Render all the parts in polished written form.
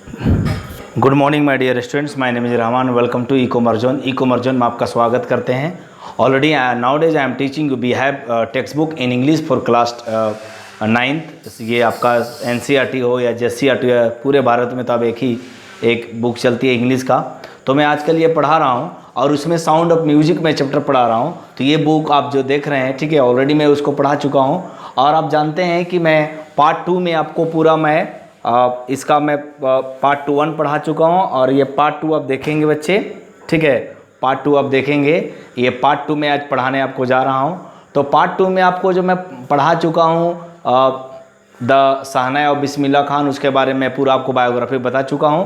Good morning my dear students, my name is Rahman. Welcome to e-commerce zone. E-commerce zone में आपका स्वागत करते हैं। Already nowadays I am teaching you we have text book in English for class 9th। ये आपका NCERT हो या JCERT हो, पूरे भारत में तो अब एक बुक चलती है इंग्लिश का। तो मैं आजकल ये पढ़ा रहा हूँ और उसमें साउंड ऑफ म्यूजिक में चैप्टर पढ़ा रहा हूँ। तो ये बुक आप जो देख रहे हैं, ठीक है, ऑलरेडी मैं उसको पढ़ा चुका हूँ। और आप जानते हैं कि मैं पार्ट 2 में आपको पूरा इसका मैं पार्ट 1 पढ़ा चुका हूँ और ये पार्ट 2 आप देखेंगे बच्चे, ठीक है। पार्ट 2 आप देखेंगे, ये पार्ट 2 में आज पढ़ाने आपको जा रहा हूँ। तो पार्ट 2 में आपको जो मैं पढ़ा चुका हूँ the shehnai of Bismillah Khan, उसके बारे में पूरा आपको बायोग्राफी बता चुका हूँ।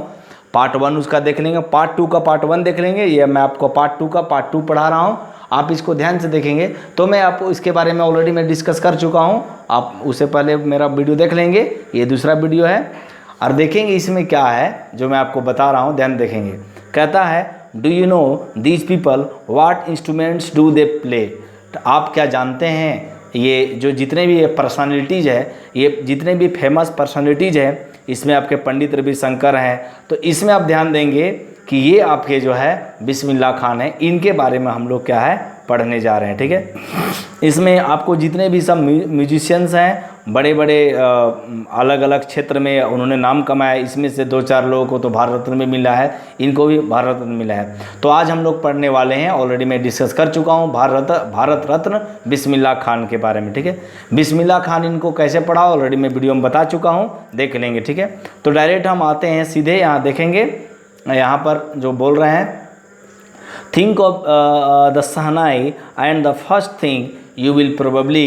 पार्ट 1 उसका देख लेंगे, पार्ट 2 का पार्ट 1 देख लेंगे। ये मैं आपको पार्ट 2 का पार्ट 2 पढ़ा रहा हूँ, आप इसको ध्यान से देखेंगे। तो मैं आपको इसके बारे में ऑलरेडी मैं डिस्कस कर चुका हूँ, आप उससे पहले मेरा वीडियो देख लेंगे। ये दूसरा वीडियो है और देखेंगे इसमें क्या है जो मैं आपको बता रहा हूँ, ध्यान देखेंगे। कहता है, do you know these people what instruments do they play. आप क्या जानते हैं, ये जो जितने भी ये पर्सनालिटीज़ है, ये जितने भी फेमस पर्सनालिटीज़ है, इसमें आपके पंडित रविशंकर हैं। तो इसमें आप ध्यान देंगे कि ये आपके जो है बिस्मिल्लाह खान है, इनके बारे में हम लोग क्या है पढ़ने जा रहे हैं, ठीक है। इसमें आपको जितने भी सब म्यूजिशियंस हैं, बड़े बड़े अलग अलग क्षेत्र में उन्होंने नाम कमाया, इसमें से 2-4 लोगों को तो भारत रत्न में मिला है, इनको भी भारत रत्न मिला है। तो आज हम लोग पढ़ने वाले हैं, ऑलरेडी मैं डिस्कस कर चुका हूँ भारत रत्न बिस्मिल्लाह खान के बारे में, ठीक है। बिस्मिल्लाह खान इनको कैसे पढ़ा ऑलरेडी मैं वीडियो में बता चुका हूँ, देख लेंगे, ठीक है। तो डायरेक्ट हम आते हैं सीधे, यहाँ देखेंगे, यहाँ पर जो बोल रहे हैं, think of the Sahnai and the first thing you will probably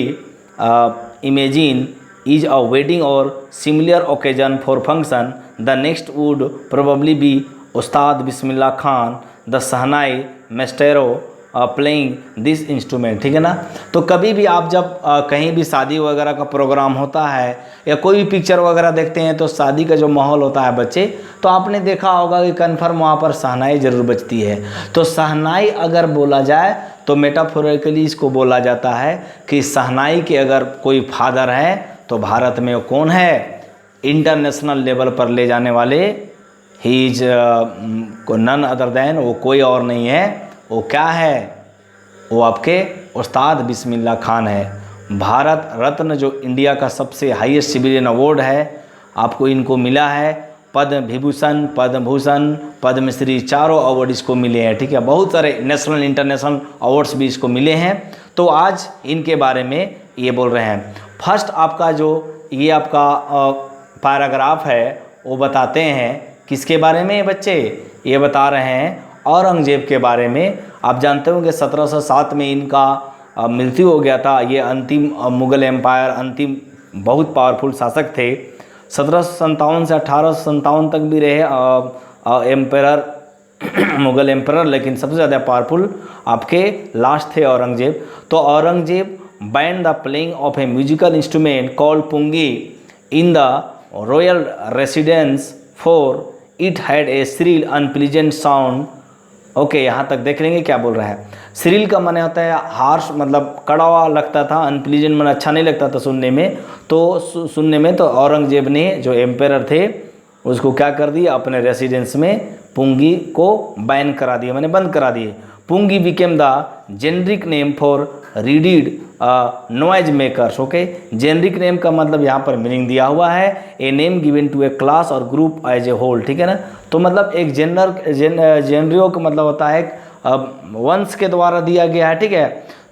imagine is a wedding or similar occasion for function. The next would probably be Ustad Bismillah Khan, the Sahnai maestro playing this instrument, ठीक है ना। तो कभी भी आप जब कहीं भी शादी वगैरह का प्रोग्राम होता है या कोई भी पिक्चर वगैरह देखते हैं, तो शादी का जो माहौल होता है बच्चे, तो आपने देखा होगा कि कन्फर्म वहाँ पर शहनाई ज़रूर बजती है। तो शहनाई अगर बोला जाए तो मेटाफोरिकली इसको बोला जाता है कि शहनाई के अगर कोई फादर है तो भारत में वो कौन है, इंटरनेशनल लेवल पर ले जाने वाले, he is none other than, वो कोई और नहीं है, वो क्या है, वो आपके उस्ताद बिस्मिल्लाह खान है। भारत रत्न जो इंडिया का सबसे हाईएस्ट सिविलियन अवार्ड है, आपको इनको मिला है। पद्म विभूषण, पद्म भूषण, पद्मश्री, चारों अवार्ड इसको मिले हैं, ठीक है। बहुत सारे नेशनल इंटरनेशनल अवार्ड्स भी इसको मिले हैं। तो आज इनके बारे में ये बोल रहे हैं। फर्स्ट आपका जो ये आपका पैराग्राफ है वो बताते हैं किसके बारे में बच्चे, ये बता रहे हैं औरंगजेब के बारे में। आप जानते होंगे 1707 में इनका मृत्यु हो गया था। ये अंतिम मुग़ल एम्पायर, अंतिम बहुत पावरफुल शासक थे। 1757 से 1857 तक भी रहे एम्पायर, मुग़ल एम्पायर, लेकिन सबसे ज़्यादा पावरफुल आपके लास्ट थे औरंगजेब। तो Aurangzeb banned the playing of a musical instrument called pungi in the royal residence for it had a shrill unpleasant sound. Okay, यहाँ तक देख लेंगे क्या बोल रहा है। श्रील का माने होता है हार्श, मतलब कड़वा लगता था, अनप्लीजेंट माने अच्छा नहीं लगता था सुनने में। तो सुनने में तो औरंगजेब ने जो एम्पायर थे उसको क्या कर दिया, अपने रेसिडेंस में पुंगी को बैन करा दिया, मैंने बंद करा दिए। Pungi became the generic name for reeded noise makers. Okay, generic name का मतलब यहाँ पर मीनिंग दिया हुआ है, a name given to a class और ग्रुप एज ए होल, ठीक है ना। तो मतलब एक जेनरियो का मतलब होता है वंश के द्वारा दिया गया है, ठीक है।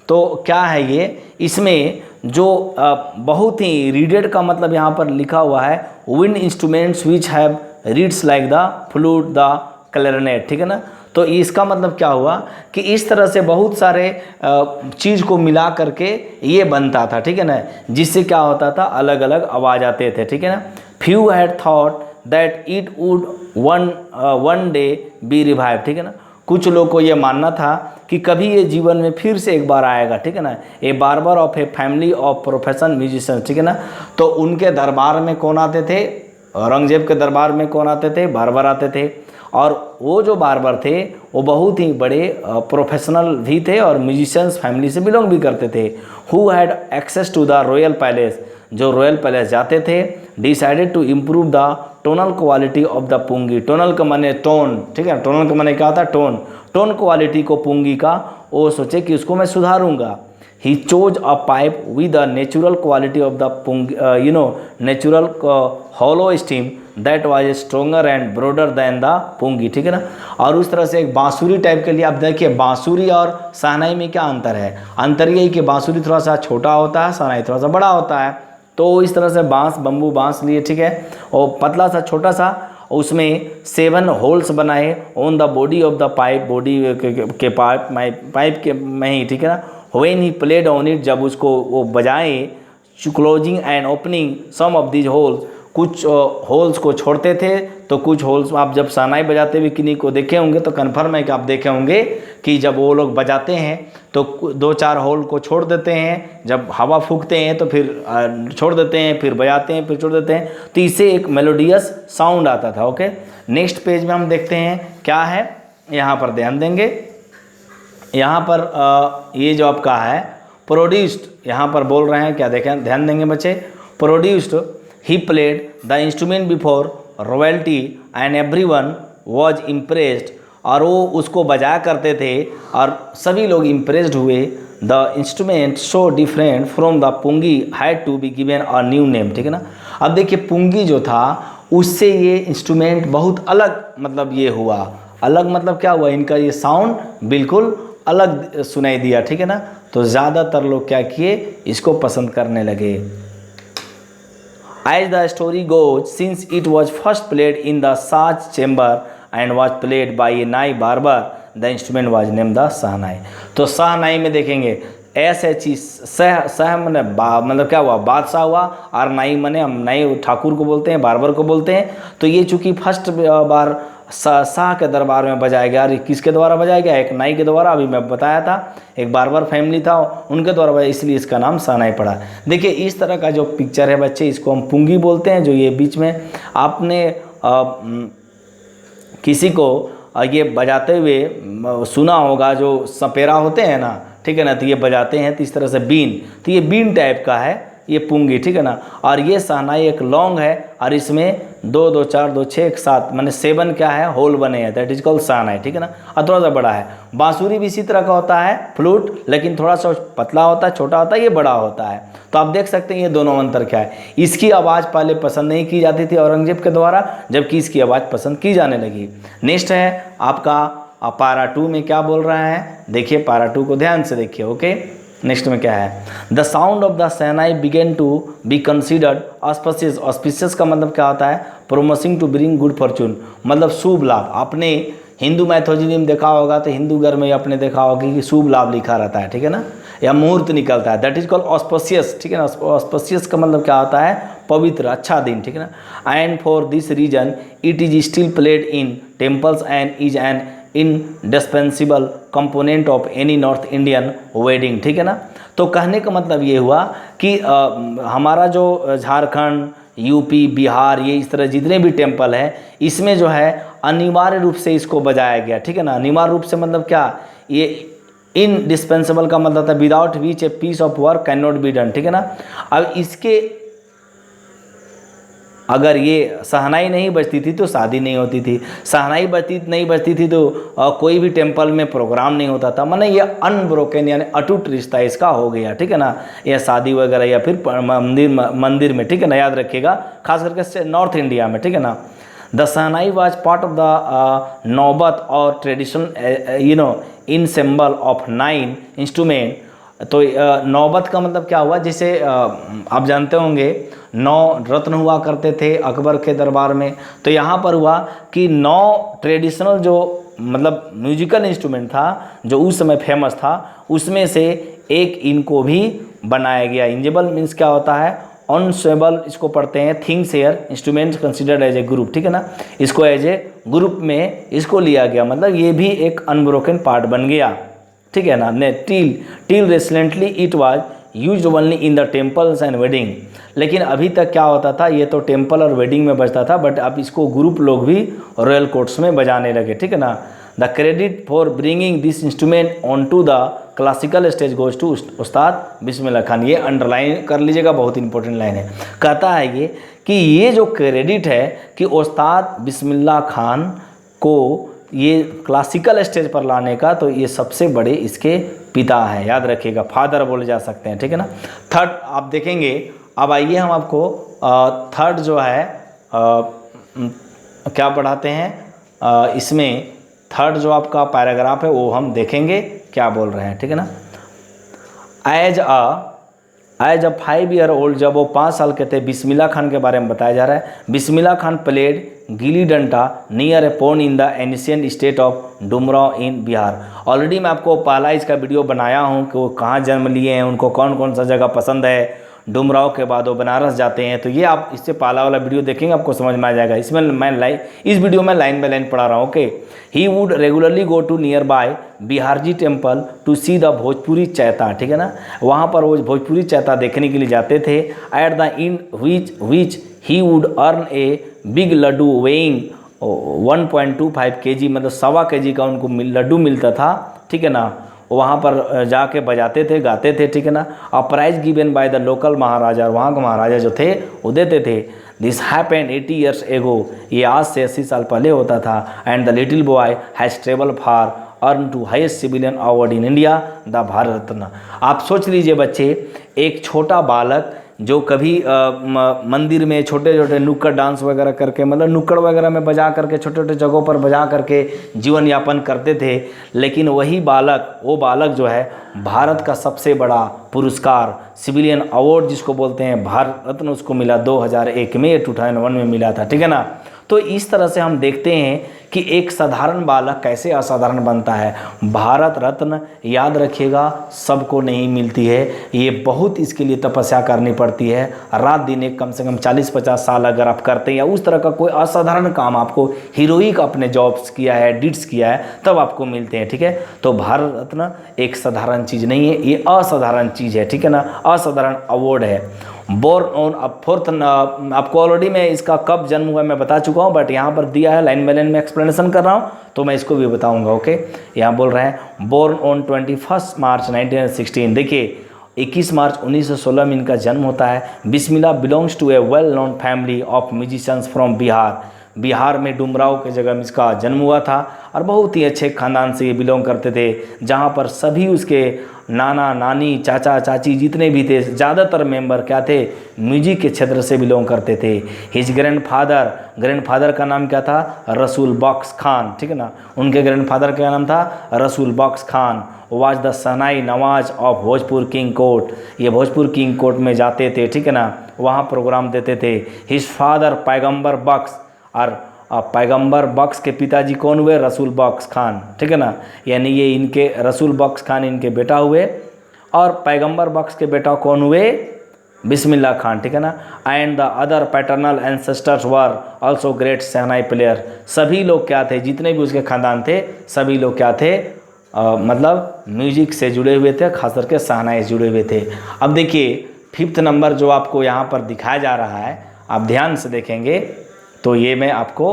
तो क्या है ये, इसमें जो बहुत ही रीडेड का मतलब यहाँ पर लिखा हुआ है, wind instruments which have reads like the flute, the clarinet, ठीक है ना। तो इसका मतलब क्या हुआ कि इस तरह से बहुत सारे चीज़ को मिला करके ये बनता था, ठीक है ना, जिससे क्या होता था, अलग अलग आवाज़ आते थे, ठीक है ना। Few had thought that it would one day be revive, ठीक है ना। कुछ लोग को ये मानना था कि कभी ये जीवन में फिर से एक बार आएगा, ठीक है ना। A barber of a family of professional musicians, ठीक है ना। तो उनके दरबार में कौन आते थे, औरंगजेब के दरबार में कौन आते थे, बार्बर आते थे। और वो जो बार्बर थे वो बहुत ही बड़े प्रोफेशनल भी थे और म्यूजिशियंस फैमिली से बिलोंग भी करते थे। Who had access to the royal palace, जो रॉयल पैलेस जाते थे, decided to improve the tonal quality of the pungi. Tonal का माने टोन, ठीक है, टोनल का माने क्या होता है, टोन, टोन क्वालिटी को पुंगी का वो सोचे कि उसको मैं सुधारूंगा। He chose a pipe with the natural quality of the pungi, natural hollow stem that was stronger and broader than the pungi, ठीक है ना। और उस तरह से एक बांसुरी टाइप के लिए आप देखिए, बांसुरी और शहनाई में क्या अंतर है, अंतर यही कि बांसुरी थोड़ा सा छोटा होता है, शहनाई थोड़ा सा बड़ा होता है। तो इस तरह से बांस, बम्बू बांस लिए, ठीक है, और पतला सा छोटा सा, उसमें 7 होल्स बनाए on the body of the pipe, body के पाइप के में ही, ठीक है ना। When he played on it, जब उसको वो बजाए, closing and opening some of these holes, कुछ होल्स को छोड़ते थे तो कुछ होल्स, आप जब शहनाई बजाते हुए किन्हीं को देखे होंगे तो कन्फर्म है कि आप देखे होंगे कि जब वो लोग बजाते हैं तो 2-4 होल को छोड़ देते हैं, जब हवा फूंकते हैं तो फिर छोड़ देते हैं, फिर बजाते हैं, फिर छोड़ देते हैं, तो इससे एक मेलोडियस साउंड आता था। ओके, नेक्स्ट पेज में हम देखते हैं क्या है, यहाँ पर ध्यान देंगे, यहाँ पर ये जो आपका है प्रोड्यूस्ड, यहाँ पर बोल रहे हैं क्या, देखें, ध्यान देंगे बच्चे, produced he played the instrument before royalty and everyone was impressed, और वो उसको बजाया करते थे और सभी लोग इम्प्रेस्ड हुए। The instrument so different from the pungi had to be given a new name, ठीक है ना। अब देखिए पुंगी जो था उससे ये इंस्ट्रूमेंट बहुत अलग, मतलब ये हुआ अलग, मतलब क्या हुआ, इनका ये साउंड बिल्कुल अलग सुनाई दिया, ठीक है ना। तो ज़्यादातर लोग क्या किए, इसको पसंद करने लगे। As the story goes, since it was first played in the Saz chamber and was played by a nai barber, the instrument was named the शहनाई। तो शहनाई में देखेंगे SH सह मैंने मतलब क्या हुआ, बादशाह हुआ, और नाई मैंने हम नाई ठाकुर को बोलते हैं, बार्बर को बोलते हैं। तो ये चूँकि फर्स्ट बार शाह के दरबार में बजाया गया, और किसके द्वारा बजाया गया, एक नाई के द्वारा, अभी मैं बताया था, एक बार्बर फैमिली था उनके द्वारा बजाया, इसलिए इसका नाम शहनाई पड़ा। देखिए इस तरह का जो पिक्चर है बच्चे, इसको हम पुंगी बोलते हैं। जो ये बीच में आपने किसी को ये बजाते हुए सुना होगा, जो सपेरा होते हैं ना, ठीक है ना, तो ये बजाते हैं तो इस तरह से बीन, तो ये बीन टाइप का है ये पुंगी, ठीक है ना। और ये शहनाई एक लॉन्ग है और इसमें 2 2 4 2 6 1 7 मैंने 7 क्या है होल बने हैं, दैट इज कॉल्ड शहनाई, ठीक है ना। और थोड़ा सा बड़ा है। बांसुरी भी इसी तरह का होता है, फ्लूट, लेकिन थोड़ा सा पतला होता है, छोटा होता है, ये बड़ा होता है। तो आप देख सकते हैं ये दोनों अंतर क्या है। इसकी आवाज़ पहले पसंद नहीं की जाती थी औरंगजेब के द्वारा, जबकि इसकी आवाज़ पसंद की जाने लगी। नेक्स्ट है आपका पारा 2 में क्या बोल रहा है, देखिए पारा 2 को ध्यान से देखिए। ओके, नेक्स्ट में क्या है, the sound of the shehnai began to be considered auspicious. Auspicious का मतलब क्या होता है, promising to bring good fortune, मतलब शुभ लाभ। आपने हिंदू मैथोलॉजी में देखा होगा, तो हिंदू घर में आपने देखा होगा कि शुभ लाभ लिखा रहता है, ठीक है ना, या मुहूर्त निकलता है, दैट इज कॉल्ड ऑस्पिशियस, ठीक है ना। ऑस्पिशियस का मतलब क्या होता है, पवित्र, अच्छा दिन, ठीक है ना। And for this reason it is still played in temples and is an indispensable component of any north Indian wedding, ठीक है ना। तो कहने का मतलब ये हुआ कि हमारा जो झारखंड, यूपी, बिहार, ये इस तरह जितने भी टेम्पल है, इसमें जो है अनिवार्य रूप से इसको बजाया गया, ठीक है ना। अनिवार्य रूप से मतलब क्या, ये इनडिस्पेंसेबल का मतलब था without which a piece of work cannot be done, ठीक है ना। अब इसके अगर ये शहनाई नहीं बजती थी तो शादी नहीं होती थी, शहनाई नहीं बजती थी तो कोई भी टेम्पल में प्रोग्राम नहीं होता था। माने ये अनब्रोकन यानी अटूट रिश्ता इसका हो गया, ठीक है ना, या शादी वगैरह या फिर मंदिर में, ठीक है ना, याद रखिएगा, खास करके नॉर्थ इंडिया में, ठीक है ना। The shehnai was part of the नौबत और traditional in symbol of 9 instrument. तो नौबत का मतलब क्या हुआ, जैसे आप जानते होंगे 9 रत्न हुआ करते थे अकबर के दरबार में, तो यहाँ पर हुआ कि 9 ट्रेडिशनल जो मतलब म्यूजिकल इंस्ट्रूमेंट था जो उस समय फेमस था, उसमें से एक इनको भी बनाया गया। इंजेबल मीन्स क्या होता है, अनसेबल इसको पढ़ते हैं, things here instrument considered as a group, ठीक है ना। इसको एज ए ग्रुप में इसको लिया गया, मतलब ये भी एक अनब्रोकन पार्ट बन गया, ठीक है ना। Till recently it was used only in the temples and wedding. लेकिन अभी तक क्या होता था, ये तो टेम्पल और वेडिंग में बजता था, बट अब इसको ग्रुप लोग भी रॉयल कोर्ट्स में बजाने लगे, ठीक है ना। The credit for bringing this instrument on to the classical stage goes to Ustad Bismillah Khan. ये अंडरलाइन कर लीजिएगा, बहुत इंपॉर्टेंट लाइन है। कहता है ये कि ये जो क्रेडिट है कि उस्ताद बिस्मिल्लाह खान को ये क्लासिकल स्टेज पर लाने का, तो ये सबसे बड़े इसके पिता हैं, याद रखिएगा, फादर बोले जा सकते हैं, ठीक है ना। थर्ड आप देखेंगे, अब आइए हम आपको थर्ड जो है क्या पढ़ाते हैं, इसमें थर्ड जो आपका पैराग्राफ है वो हम देखेंगे क्या बोल रहे हैं, ठीक है ना। एज अ 5 ईयर ओल्ड, जब वो 5 साल के थे, बिस्मिल्लाह खान के बारे में बताया जा रहा है। Bismillah Khan played gilli danda near a pond in the ancient state of Dumraon in Bihar. Already मैं आपको पहला इसका वीडियो बनाया हूँ कि वो कहाँ जन्म लिए हैं, उनको कौन कौन सा जगह पसंद है। डुमराव के बाद वो बनारस जाते हैं, तो ये आप इससे पहला वाला वीडियो देखेंगे आपको समझ में आ जाएगा। इसमें मैं इस वीडियो में लाइन बाय लाइन पढ़ा रहा हूँ। Okay, he would regularly go to nearby Biharji temple to see the Bhojpuri chaita, ठीक है ना। वहाँ पर वो भोजपुरी चैता देखने के लिए जाते थे। At the in which he would earn a big laddoo weighing 1.25 kg, मतलब 1.25 kg का उनको लड्डू मिलता था, ठीक है ना। वहाँ पर जाके बजाते थे, गाते थे, ठीक है ना। A prize given by the local Maharaja, वहाँ के महाराजा जो थे वो देते थे। दिस हैपेंड 80 years ago, ये आज से 80 साल पहले होता था। And the little boy has travel for earn to highest civilian award in India, the Bharat Ratna. आप सोच लीजिए बच्चे, एक छोटा बालक जो कभी मंदिर में छोटे छोटे नुक्कड़ डांस वगैरह करके, मतलब नुक्कड़ वगैरह में बजा करके, छोटे छोटे जगहों पर बजा करके जीवन यापन करते थे, लेकिन वही बालक, वो बालक जो है भारत का सबसे बड़ा पुरस्कार सिविलियन अवार्ड जिसको बोलते हैं भारत रत्न, उसको मिला 2001 में, 2001 में मिला था, ठीक है ना। तो इस तरह से हम देखते हैं कि एक साधारण बालक कैसे असाधारण बनता है। भारत रत्न याद रखिएगा सबको नहीं मिलती है, ये बहुत इसके लिए तपस्या करनी पड़ती है। रात दिन एक कम से कम 40-50 साल अगर आप करते हैं या उस तरह का कोई असाधारण काम आपको हीरोइक अपने जॉब्स किया है, डिट्स किया है, तब आपको मिलते हैं, ठीक है। तो भारत रत्न एक साधारण चीज़ नहीं है, ये असाधारण चीज़ है, ठीक है ना, असाधारण अवार्ड है। बोर्न ऑन फोर्थ, आपको ऑलरेडी मैं इसका कब जन्म हुआ मैं बता चुका हूँ, बट यहाँ पर दिया है, लाइन बाय लाइन में एक्सप्लेनेशन कर रहा हूँ, तो मैं इसको भी बताऊँगा। ओके, यहाँ बोल रहे हैं बोर्न ऑन 21 मार्च 1916। देखिए 21 मार्च 1916 में इनका जन्म होता है। Bismillah belongs to a well known family of musicians from Bihar. Bihar में डुमराव के जगह में इसका जन्म हुआ था और बहुत ही अच्छे ख़ानदान से ये बिलोंग करते थे, जहाँ पर सभी उसके नाना नानी चाचा चाची जितने भी थे, ज़्यादातर मेंबर क्या थे, म्यूजिक के क्षेत्र से बिलोंग करते थे। हिज ग्रैंडफादर का नाम क्या था, रसूल बख्श खान, ठीक है ना। उनके ग्रैंडफादर का नाम था Rasul Bakhsh Khan. Was the shehnai nawaz of Bhojpur king court. ये भोजपुर किंग कोर्ट में जाते थे, ठीक है ना, वहाँ प्रोग्राम देते थे। हिज फादर पैगम्बर बख्श, और पैगम्बर बख्श के पिताजी कौन हुए, रसूल बख्श खान, ठीक है ना। यानी ये इनके रसूल बख्श खान इनके बेटा हुए, और पैगम्बर बख्श के बेटा कौन हुए, बिस्मिल्लाह खान, ठीक है ना। And the other paternal ancestors were also great shehnai player. सभी लोग क्या थे, जितने भी उसके ख़ानदान थे, सभी लोग क्या थे, मतलब म्यूजिक से जुड़े हुए थे, खास करके शहनाई से जुड़े हुए थे। अब देखिए 5th नंबर जो आपको यहाँ पर दिखाया जा रहा है, आप ध्यान से देखेंगे तो ये मैं आपको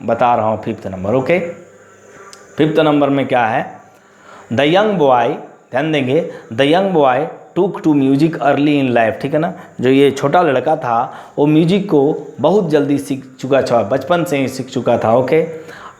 बता रहा हूँ 5th number. Okay, 5th number में क्या है, द यंग बॉय, ध्यान देंगे, the young boy took to music early in life, ठीक है ना। जो ये छोटा लड़का था वो म्यूजिक को बहुत जल्दी सीख चुका था, बचपन से ही सीख चुका था। Okay,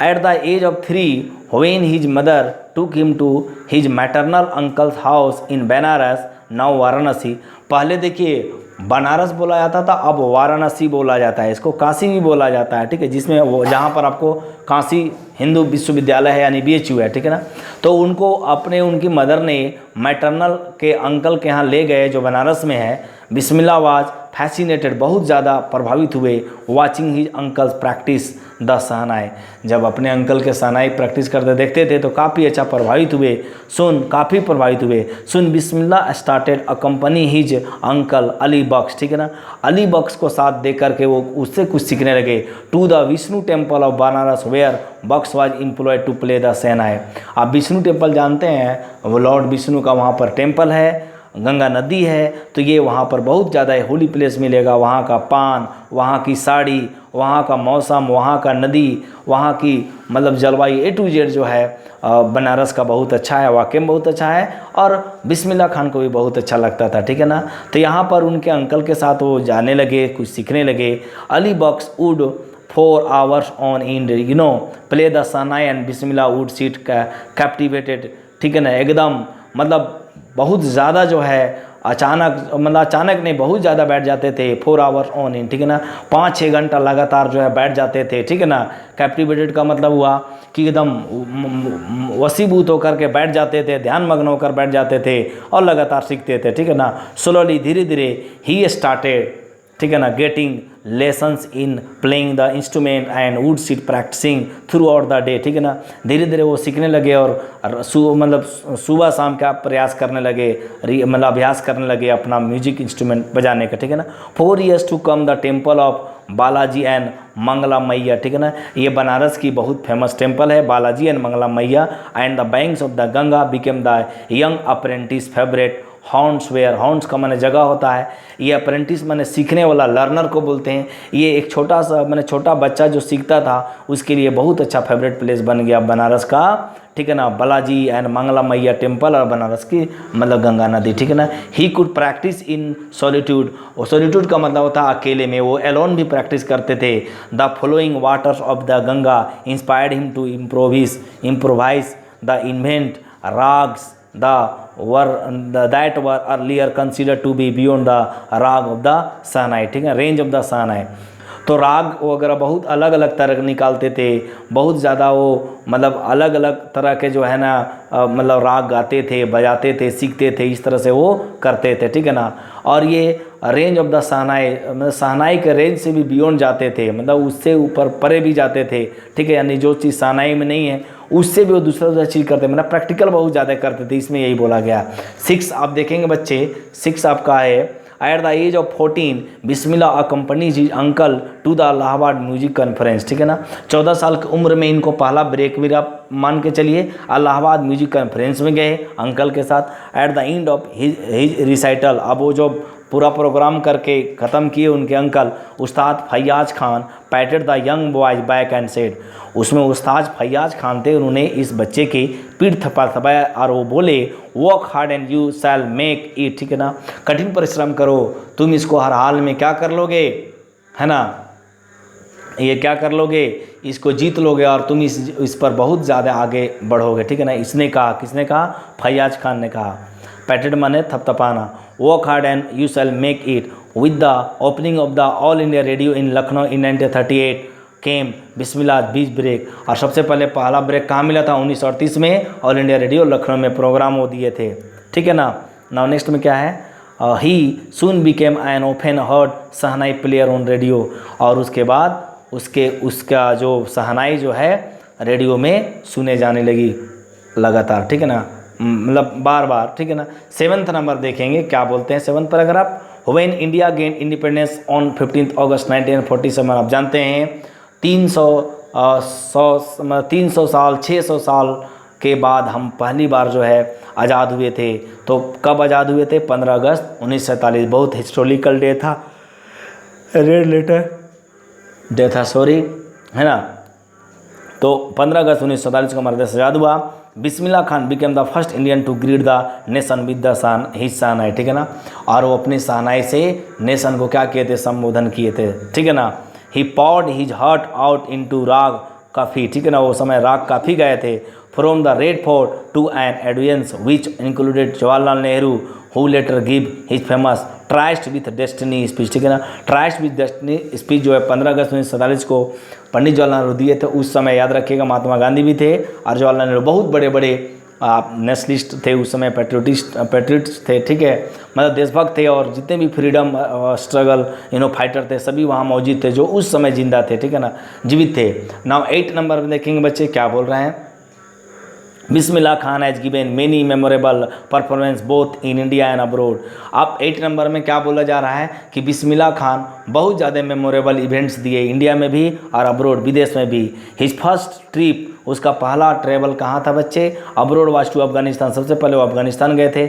at the age of 3 when his mother took him to his maternal uncles house in Banaras, now Varanasi. पहले देखिए बनारस बोला जाता था, अब वाराणसी बोला जाता है, इसको काशी भी बोला जाता है, ठीक है, जिसमें वो जहाँ पर आपको काशी हिंदू विश्वविद्यालय है यानी BHU है, ठीक है ना। तो उनको उनकी मदर ने मैटरनल के अंकल के यहाँ ले गए जो बनारस में है। बिस्मिल्लाह वाज फैसिनेटेड, बहुत ज़्यादा प्रभावित हुए, watching his uncles practice the shehnai. जब अपने अंकल के शहनाई प्रैक्टिस करते देखते थे तो काफ़ी अच्छा प्रभावित हुए, काफ़ी प्रभावित हुए। Soon Bismillah started accompany his uncle Ali Bakhsh, ठीक है ना। अली बख्श को साथ दे करके वो उससे कुछ सीखने लगे। To the Vishnu temple of Banaras where Bakhsh was employed to play the shehnai. आप विष्णु टेम्पल जानते हैं, वो लॉर्ड विष्णु का वहाँ पर टेम्पल है, गंगा नदी है, तो ये वहाँ पर बहुत ज़्यादा होली प्लेस मिलेगा। वहाँ का पान, वहाँ की साड़ी, वहाँ का मौसम, वहाँ का नदी, वहाँ की मतलब जलवायु A to Z जो है बनारस का बहुत अच्छा है, वाकई में बहुत अच्छा है। और बिस्मिल्लाह खान को भी बहुत अच्छा लगता था, ठीक है ना। तो यहाँ पर उनके अंकल के साथ वो जाने लगे, कुछ सीखने लगे। Ali Bakhsh would 4 hours on end, play the shehnai and Bismillah would sit captivated, ठीक है ना। एकदम मतलब बहुत ज़्यादा जो है अचानक नहीं, बहुत ज़्यादा बैठ जाते थे। 4 hours on end, ठीक है ना, 5-6 घंटा लगातार जो है बैठ जाते थे, ठीक है ना। कैप्टिवेटेड का मतलब हुआ कि एकदम वसीभूत होकर के बैठ जाते थे, ध्यान मग्न होकर बैठ जाते थे और लगातार सीखते थे, ठीक है ना। स्लोली, धीरे धीरे ही स्टार्टेड, ठीक है ना, getting lessons in playing the instrument and would sit practising throughout the day, ठीक है ना। धीरे धीरे वो सीखने लगे और मतलब सुबह शाम का प्रयास करने लगे, मतलब अभ्यास करने लगे अपना म्यूजिक इंस्ट्रूमेंट बजाने का, ठीक है ना। 4 years to come the temple of Balaji and Mangala Maiya, ठीक है ना। ये बनारस की बहुत फेमस टेम्पल है, Balaji and Mangala Maiya. And the banks of the Ganga became the young apprentice favourite हॉर्न्स वेयर, हॉर्न्स का माने जगह होता है, ये अप्रेंटिस माने सीखने वाला, लर्नर को बोलते हैं। ये एक छोटा सा माने छोटा बच्चा जो सीखता था उसके लिए बहुत अच्छा फेवरेट प्लेस बन गया बनारस का, ठीक है ना। बालाजी एंड मंगला मैया टेम्पल और बनारस की मतलब गंगा नदी, ठीक है ना। He could practice in solitude, और सॉलिट्यूड का मतलब होता है अकेले में, वो एलोन भी प्रैक्टिस करते थे। The flowing waters of the Ganga inspired him to improvise the invent ragas that were earlier considered to be beyond the राग of the शहनाई, ठीक है, रेंज ऑफ द शहनाई। तो राग वगैरह बहुत अलग अलग तरह के निकालते थे, बहुत ज़्यादा वो मतलब अलग अलग तरह के जो है ना मतलब राग गाते थे, बजाते थे, सीखते थे, इस तरह से वो करते थे, ठीक है ना। और ये रेंज ऑफ द शहनाई मतलब शहनाई के रेंज से भी बियॉन्ड जाते थे, मतलब उससे ऊपर परे भी जाते थे, ठीक है। यानी जो चीज़ शहनाई में नहीं है उससे भी वो दूसरा चीज़ करते, मतलब प्रैक्टिकल बहुत ज़्यादा करते थे, इसमें यही बोला गया। 6 आप देखेंगे बच्चे, 6 आपका है at the age of 14 Bismillah accompanies his uncle to the Allahabad music conference, ठीक है ना। 14 साल की उम्र में इनको पहला ब्रेक भी आप मान के चलिए, इलाहाबाद म्यूजिक कॉन्फ्रेंस में गए अंकल के साथ। At the end of his recital, अब वो जो पूरा प्रोग्राम करके ख़त्म किए उनके uncle, Ustad Faiyaz Khan पैटेड the young boys back and said, उसमें उस्ताद फैयाज खान थे, उन्होंने इस बच्चे की पीठ थपथपाया और वो बोले work hard and you shall make it, ठीक है ना। कठिन परिश्रम करो, तुम इसको हर हाल में क्या कर लोगे, है ना, ये क्या कर लोगे, इसको जीत लोगे और तुम इस पर बहुत ज़्यादा आगे बढ़ोगे, ठीक है ना। इसने कहा, किसने कहा, फैयाज खान ने कहा। पैटेड माने थपथपाना। Work hard and you shall make it. With the opening of the All India Radio in Lucknow in 1938 came Bismillah big break, और सबसे पहले पहला ब्रेक कहाँ मिला था, 1938 में ऑल इंडिया रेडियो लखनऊ में प्रोग्राम वो दिए थे, ठीक है ना। नाउ नेक्स्ट में क्या है, he soon became an often heard shehnai player on radio, और उसके बाद उसका जो शहनाई जो है रेडियो में सुने जाने लगी लगातार, ठीक है ना, मतलब बार बार, ठीक है ना। 7th नंबर देखेंगे क्या बोलते हैं 7th पर, अगर आप when India gain independence on 15 अगस्त 1947, आप जानते हैं 300 साल 600 साल के बाद हम पहली बार जो है आज़ाद हुए थे। तो कब आज़ाद हुए थे, 15 अगस्त 1947, बहुत हिस्टोरिकल डे था, रेड लेटर डे था, सॉरी, है ना। तो 15 अगस्त 1947 को हमारा देश आज़ाद हुआ। Bismillah Khan became the first Indian to greet the nation with the his shehnai, ठीक है ना। और वो अपनी शहनाई से नेशन को क्या किए थे, संबोधन किए थे, ठीक है ना। He poured his heart out into raag Kafi, ठीक है ना, वो समय राग काफ़ी गए थे। From the Red Fort to an audience which included Jawaharlal Nehru who later give his famous tryst with destiny speech, ठीक है ना। ट्राइस्ट विथ डेस्टिनी स्पीच जो है 15 अगस्त 1947 को पंडित जवाहरलाल नेहरू दिए थे। उस समय याद रखिएगा महात्मा गांधी भी थे और जवाहरलाल नेहरू बहुत बड़े बड़े नेशनलिस्ट थे उस समय, पैट्रियट्स थे, ठीक है, मतलब देशभक्त थे, और जितने भी फ्रीडम स्ट्रगल फाइटर थे सभी वहाँ मौजूद थे जो उस समय जिंदा थे, ठीक है ना, जीवित थे। नाउ 8 नंबर में देखेंगे बच्चे क्या बोल रहे हैं, Bismillah Khan has given many memorable performance both in India and abroad. अब 8 नंबर में क्या बोला जा रहा है कि बिस्मिल्लाह खान बहुत ज़्यादा मेमोरेबल इवेंट्स दिए इंडिया में भी और अब्रोड विदेश में भी। हिज फर्स्ट ट्रिप, उसका पहला ट्रेवल कहाँ था बच्चे, अब्रोड वाज टू अफगानिस्तान, सबसे पहले वो अफगानिस्तान गए थे।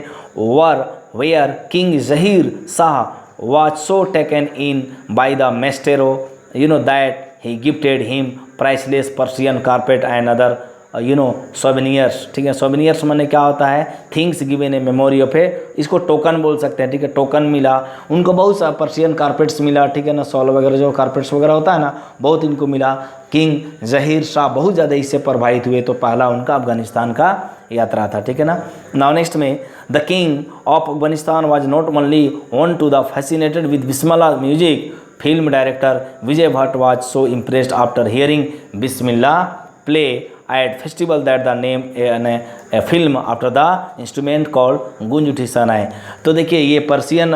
Where king Zahir Shah was so taken in by the maestro that he gifted him priceless Persian carpet and other souvenirs. ठीक है, सोवेनियर्स माने क्या होता है, things given a memory of a, इसको टोकन बोल सकते हैं। ठीक है, टोकन मिला उनको, बहुत सा पर्शियन कारपेट्स मिला। ठीक है ना, सॉल वगैरह जो कारपेट्स वगैरह होता है ना, बहुत इनको मिला। किंग जहीर शाह बहुत ज़्यादा इससे प्रभावित हुए, तो पहला उनका अफगानिस्तान का यात्रा था। ठीक है ना। नाउ नेक्स्ट में, the king of Afghanistan was not only on to the fascinated with Bismillah music, film director Vijay Bhatt was so impressed after hearing Bismillah play at festival that the name a film after the instrument called गूंज उठी सनाए। तो देखिए ये Persian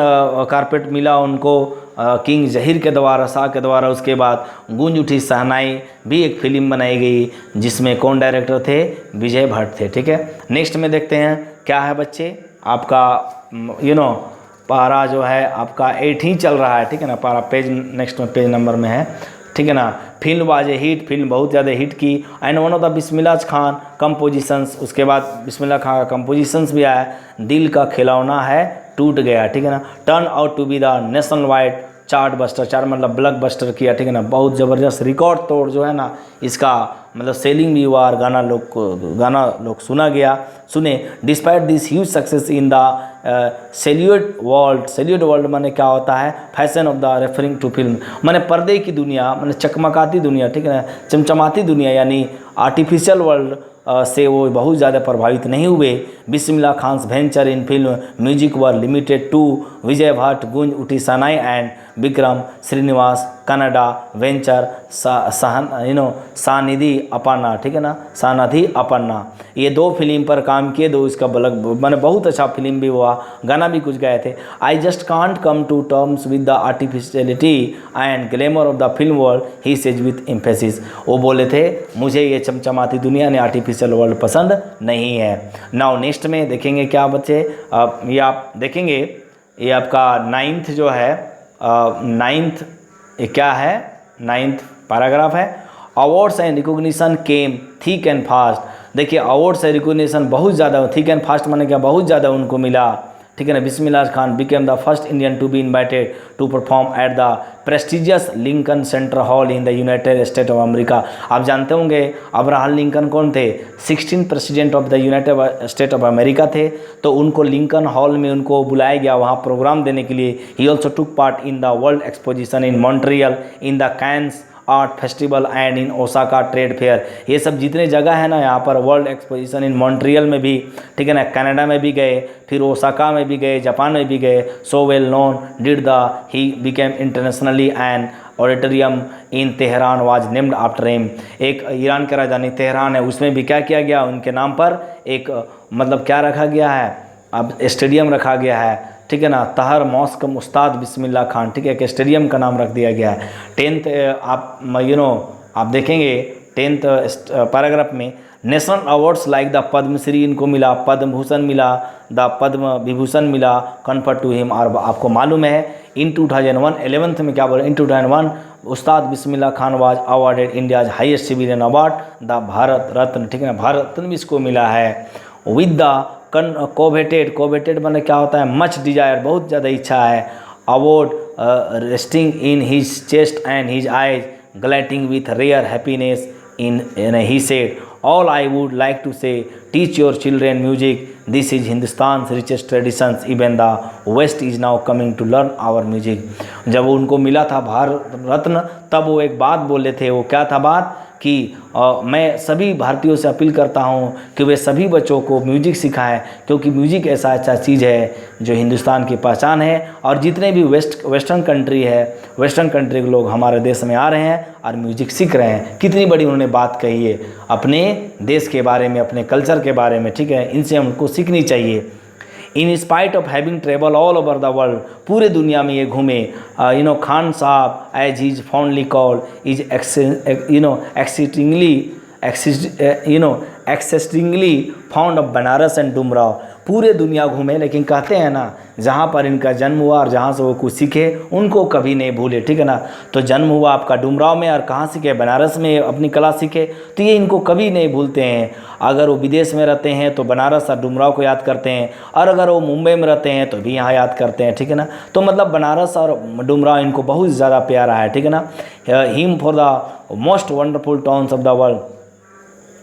carpet मिला उनको king Zaheer के द्वारा, शाह के द्वारा। उसके बाद गूंज उठी सहनाई भी एक फिल्म बनाई गई, जिसमें कौन डायरेक्टर थे, विजय भट्ट थे। ठीक है, नेक्स्ट में देखते हैं क्या है बच्चे, आपका पारा जो है आपका 8 ही चल रहा है। ठीक है ना, पारा पेज नेक्स्ट में पेज नंबर में है। ठीक है ना। Film was a hit, film बहुत ज़्यादा हिट की। And one of the Bismillah Khan compositions, उसके बाद बिस्मिल्लाह खान का कंपोजिशंस भी आया। दिल का खिलौना है टूट गया। ठीक है ना। Turn out to be the national wide chart buster, chart मतलब ब्लॉक बस्टर किया। ठीक है ना, बहुत ज़बरदस्त रिकॉर्ड तोड़ जो है ना इसका मतलब सेलिंग भी हुआ और गाना लोग सुना गया, सुने। Despite this huge success in the celluloid world माने क्या होता है, fashion of the referring to film, माने पर्दे की दुनिया, माने चकमकाती दुनिया। ठीक है ना, चमचमाती दुनिया यानी आर्टिफिशियल वर्ल्ड से वो बहुत ज़्यादा प्रभावित नहीं हुए। Bismillah Khan's venture in film music were limited to Vijay Bhatt, Goonj Uthi Shehnai and Vikram Srinivas Kannada venture Sanaadi Appanna. ठीक है ना, सानिधि अपन्ना, ये 2 फिल्म पर काम किए। 2 इसका मैंने बहुत अच्छा फिल्म भी हुआ, गाना भी कुछ गाए थे। I just can't come to terms with the artificiality and glamour of the film world, he says with emphasis. वो बोले थे मुझे ये चमचमाती दुनिया ने आर्टिफिशियल वर्ल्ड पसंद नहीं है। नाउ नेक्स्ट में देखेंगे क्या बच्चे, ये आप देखेंगे, ये आपका 9th जो है 9th ये क्या है, 9th पैराग्राफ है। Awards and recognition came thick and fast. देखिए अवार्ड्स एंड रिकॉग्निशन बहुत ज़्यादा, थिक एंड फास्ट माने क्या, बहुत ज़्यादा उनको मिला। ठीक है ना। Bismillah Khan became the first Indian to be invited to perform at the prestigious Lincoln Center hall in the United State of America. आप जानते होंगे अब्राहम लिंकन कौन थे, 16th president of the United State of America थे। तो उनको Lincoln hall में उनको बुलाया गया वहाँ प्रोग्राम देने के लिए। He also took part in the world exposition in Montreal, in the Cannes art festival and in Osaka trade fair. ये सब जितने जगह है ना यहाँ पर, वर्ल्ड एक्सपोजिशन इन मॉन्ट्रियल में भी, ठीक है ना, कनाडा में भी गए, फिर ओसाका में भी गए, जापान में भी गए। So well known did the he became internationally and auditorium in Tehran was named after him. एक ईरान की राजधानी तेहरान है, उसमें भी क्या किया गया, उनके नाम पर एक मतलब क्या रखा गया है, अब स्टेडियम रखा गया है। ठीक है ना, तहर मॉस्क उस्ताद बिस्मिल्लाह खान, ठीक है, कि स्टेडियम का नाम रख दिया गया है। 10th आप देखेंगे 10th पैराग्राफ में, national awards like the Padmashri इनको मिला, पद्म भूषण मिला, द पद्म विभूषण मिला, कन्फर टू हिम। और आपको मालूम है इन 2001 11th में क्या बोले, in 2001 Ustad Bismillah Khan was awarded India's highest civilian award the Bharat Ratna. ठीक है ना, भारत रत्न भी इसको मिला है। विद द कोवेटेड माने क्या होता है, मच डिजायर, बहुत ज़्यादा इच्छा है। Award resting in his chest and his eyes glinting with rare happiness in he said all I would like to say teach your children music, this is Hindustan richest traditions, even the West is now coming to learn our music. जब उनको मिला था भारत रत्न, तब वो एक बात बोले थे, वो क्या था बात कि मैं सभी भारतीयों से अपील करता हूं कि वे सभी बच्चों को म्यूजिक सिखाएं, क्योंकि म्यूजिक ऐसा अच्छा चीज़ है जो हिंदुस्तान की पहचान है। और जितने भी वेस्टर्न कंट्री है, वेस्टर्न कंट्री के लोग हमारे देश में आ रहे हैं और म्यूजिक सीख रहे हैं। कितनी बड़ी उन्होंने बात कही है अपने देश के बारे में, अपने कल्चर के बारे में। ठीक है, इनसे हमको सीखनी चाहिए। In spite of having travel all over the world, पूरे दुनिया में ये घूमे। Khan Sahab as is fondly called is excitingly exceedingly fond of Banaras and Dumraon. पूरे दुनिया घूमे, लेकिन कहते हैं ना जहाँ पर इनका जन्म हुआ और जहाँ से वो कुछ सीखे उनको कभी नहीं भूले, ठीक है ना। तो जन्म हुआ आपका डुमराव में और कहाँ सीखे, बनारस में अपनी कला सीखे, तो ये इनको कभी नहीं भूलते हैं। अगर वो विदेश में रहते हैं तो बनारस और डुमराव को याद करते हैं, और अगर वो मुंबई में रहते हैं तो भी यहाँ याद करते हैं, ठीक है ना। तो मतलब बनारस और डुमराव इनको बहुत ज़्यादा प्यारा है, ठीक है ना। Him for the most wonderful towns of the world,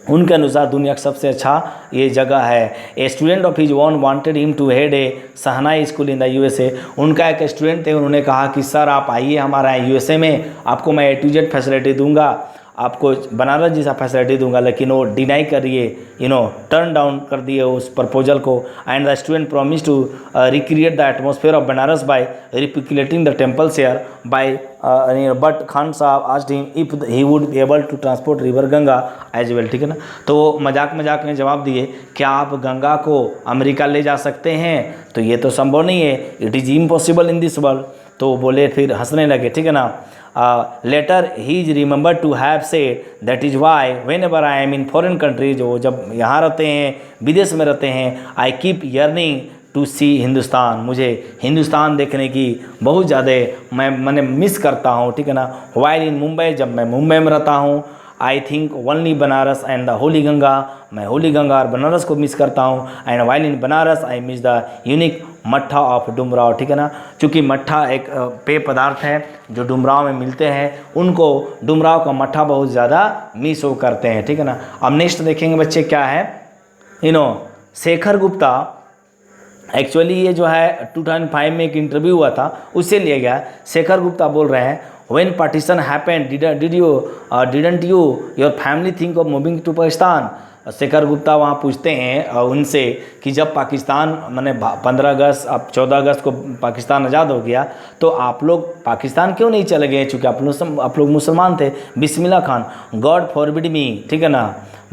उनके अनुसार दुनिया का सबसे अच्छा ये जगह है। A student of his own wanted him to head a shehnai school in the USA. उनका एक स्टूडेंट थे, उन्होंने कहा कि सर आप आइए हमारा यूएसए में, आपको मैं A to Z फैसिलिटी दूंगा, आपको बनारस जैसा फैसिलिटी दूंगा। लेकिन वो डिनाई करिए, टर्न डाउन कर दिए उस प्रपोजल को। And the student promise to recreate the atmosphere of Banaras by replicating the temples here by, but Khan Sahab asked him if he would be able to transport river Ganga as well, ठीक है ना। तो मजाक में जवाब दिए, क्या आप गंगा को अमेरिका ले जा सकते हैं? तो ये तो संभव नहीं है, it is impossible in this world. तो बोले, फिर हंसने लगे, ठीक है ना। Later he is remember to have said that is why whenever I am in foreign countries, वो जब यहाँ रहते हैं, विदेश में रहते हैं, I keep yearning to see Hindustan, मुझे हिंदुस्तान देखने की बहुत ज़्यादा मैंने मिस करता हूँ, ठीक है ना। वाइल इन मुंबई, जब मैं मुंबई में रहता हूँ, I think only Banaras and the Holi Ganga, मैं होली गंगा और बनारस को मिस करता हूँ। And while in Banaras I miss the unique मट्ठा ऑफ डुमराव, ठीक है ना। चूँकि मट्ठा एक पेय पदार्थ है जो डुमराव में मिलते हैं, उनको डुमराव का मट्ठा बहुत ज़्यादा मिस हो करते हैं, ठीक है ना। अब नेक्स्ट देखेंगे बच्चे क्या है, शेखर गुप्ता, एक्चुअली ये जो है 2005 में एक इंटरव्यू हुआ था, उससे लिया गया। शेखर गुप्ता बोल रहे हैं, when partition happened didn't you your family think of moving to Pakistan. Shekhar Gupta वहाँ पूछते हैं उनसे कि जब पाकिस्तान मैंने 15 अगस्त, अब 14 अगस्त को पाकिस्तान आज़ाद हो गया, तो आप लोग पाकिस्तान क्यों नहीं चले गए? चूँकि आप लोग मुसलमान थे। बिस्मिल्लाह खान, गॉड फॉरबिड मी, ठीक है ना,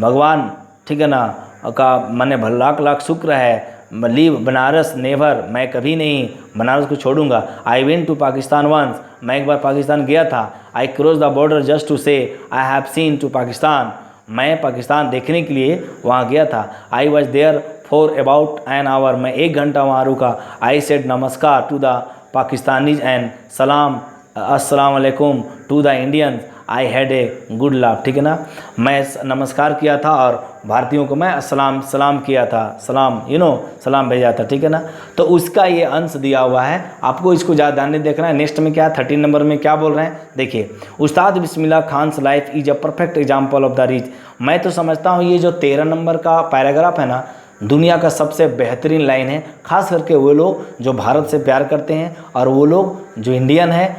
भगवान, ठीक है ना, का मैंने लाख लाख शुक्र है, लीव बनारस नेवर, मैं कभी नहीं बनारस को छोड़ूंगा। I went to Pakistan once, मैं एक बार पाकिस्तान गया था। I cross the border just to say I have seen to Pakistan, मैं पाकिस्तान देखने के लिए वहाँ गया था। I was there for about an hour, मैं 1 घंटा वहाँ रुका। आई सेड नमस्कार टू द पाकिस्तानीज एंड सलाम अस्सलाम वालेकुम to the Indians, I had a good laugh, ठीक है ना। मैं नमस्कार किया था और भारतीयों को मैं सलाम किया था, सलाम भेजा था, ठीक है ना। तो उसका ये अंश दिया हुआ है, आपको इसको ज़्यादा नहीं देखना है। नेक्स्ट में क्या है, 13 नंबर में क्या बोल रहे हैं, देखिए। Ustad Bismillah Khan's life is a perfect example of the rich. मैं तो समझता हूँ ये जो 13 नंबर का पैराग्राफ है ना, दुनिया का सबसे बेहतरीन लाइन है, खास करके वो लोग जो भारत से प्यार करते हैं और वो लोग जो इंडियन है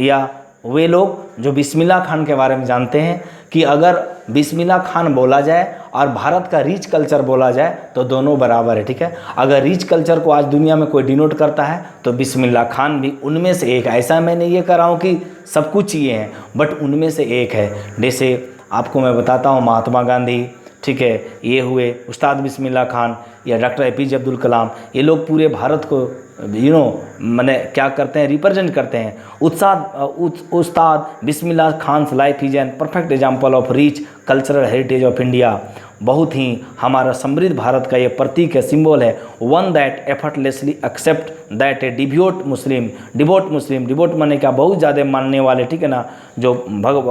या वे लोग जो बिस्मिल्लाह खान के बारे में जानते हैं कि अगर बिस्मिल्लाह खान बोला जाए और भारत का रिच कल्चर बोला जाए तो दोनों बराबर है, ठीक है। अगर रिच कल्चर को आज दुनिया में कोई डिनोट करता है तो बिस्मिल्लाह खान भी उनमें से एक। ऐसा मैं नहीं ये कर रहा हूँ कि सब कुछ ये हैं, बट उनमें से एक है। जैसे आपको मैं बताता हूँ महात्मा गांधी, ठीक है, ये हुए उस्ताद बिस्मिल्लाह खान या डॉक्टर APJ अब्दुल कलाम, ये लोग पूरे भारत को मैंने क्या करते हैं, रिप्रेजेंट करते हैं। Ustad Bismillah Khan's life is an perfect example of rich cultural heritage of India. बहुत ही हमारा समृद्ध भारत का ये प्रतीक है, सिंबल है। One that effortlessly accept that a devotee devotee माने क्या, बहुत ज़्यादा मानने वाले, ठीक है ना, जो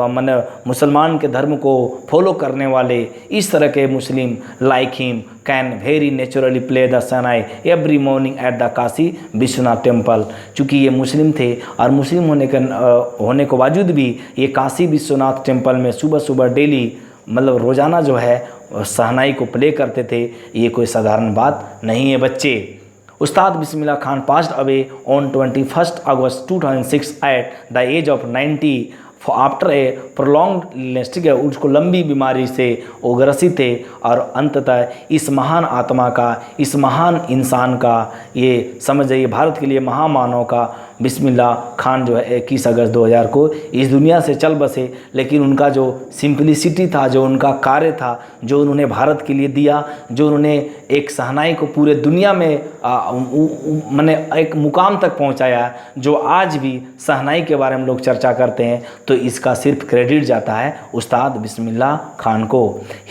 माने मुसलमान के धर्म को फॉलो करने वाले, इस तरह के Muslim like him can very naturally play the shehnai every morning at the Kashi Vishwanath temple. चूँकि ये मुस्लिम थे और मुस्लिम होने के बावजूद भी ये काशी विश्वनाथ टेम्पल में सुबह सुबह डेली मतलब रोज़ाना जो है शहनाई को प्ले करते थे। ये कोई साधारण बात नहीं है बच्चे। Ustad Bismillah Khan passed away on 21 August 2006 at the age of 90 after a prolonged illness, ठीक है, उसको लंबी बीमारी से वो ग्रसित थे और अंततः इस महान आत्मा का, इस महान इंसान का, ये समझ जाइए भारत के लिए महामानव का बिस्मिल्लाह खान जो है 21 अगस्त 2000 को इस दुनिया से चल बसे। लेकिन उनका जो सिंपलिसिटी था, जो उनका कार्य था, जो उन्होंने भारत के लिए दिया, जो उन्होंने एक शहनाई को पूरे दुनिया में मैंने एक मुकाम तक पहुंचाया, जो आज भी शहनाई के बारे में लोग चर्चा करते हैं, तो इसका सिर्फ क्रेडिट क्रेडिट जाता है उस्ताद बिस्मिल्लाह खान को।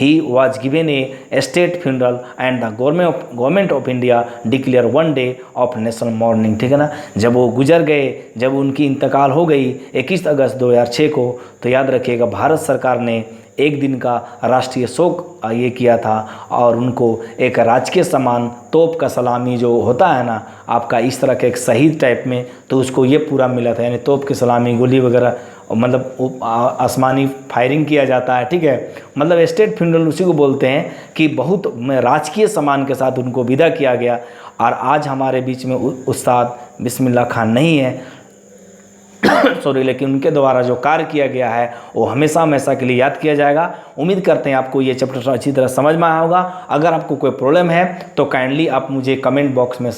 He was given A state funeral and the government of India declare one day of national morning, ठीक है ना। जब वो गुजर गए, जब उनकी इंतकाल हो गई 21 अगस्त 2006 को, तो याद रखिएगा भारत सरकार ने एक दिन का राष्ट्रीय शोक ये किया था और उनको एक राजकीय सम्मान तोप का सलामी जो होता है ना आपका इस तरह के एक शहीद टाइप में, तो उसको ये पूरा मिला था, यानी तोप की सलामी, गोली वगैरह, मतलब आसमानी फायरिंग किया जाता है, ठीक है। मतलब स्टेट फ्यूनरल उसी को बोलते हैं कि बहुत राजकीय सम्मान के साथ उनको विदा किया गया। और आज हमारे बीच में उस्ताद बिस्मिल्लाह खान नहीं है सॉरी, लेकिन उनके द्वारा जो कार्य किया गया है वो हमेशा हमेशा के लिए याद किया जाएगा। उम्मीद करते हैं आपको ये चैप्टर अच्छी तरह समझ में आया होगा। अगर आपको कोई प्रॉब्लम है तो काइंडली आप मुझे कमेंट बॉक्स में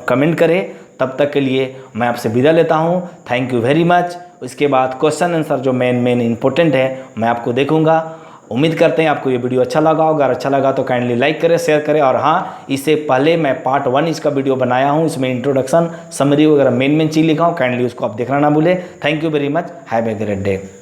कमेंट करें। तब तक के लिए मैं आपसे विदा लेता हूँ। Thank you very much. इसके बाद क्वेश्चन आंसर जो मेन इंपॉर्टेंट है मैं आपको देखूँगा। उम्मीद करते हैं आपको ये वीडियो अच्छा लगा होगा। अगर अच्छा लगा तो काइंडली लाइक करें, शेयर करें। और हाँ, इससे पहले मैं पार्ट 1 इसका वीडियो बनाया हूँ, इसमें इंट्रोडक्शन, समरी वगैरह मेन चीज़ लिखा हूँ, काइंडली उसको आप देखना ना भूलें। Thank you very much. Have a great day.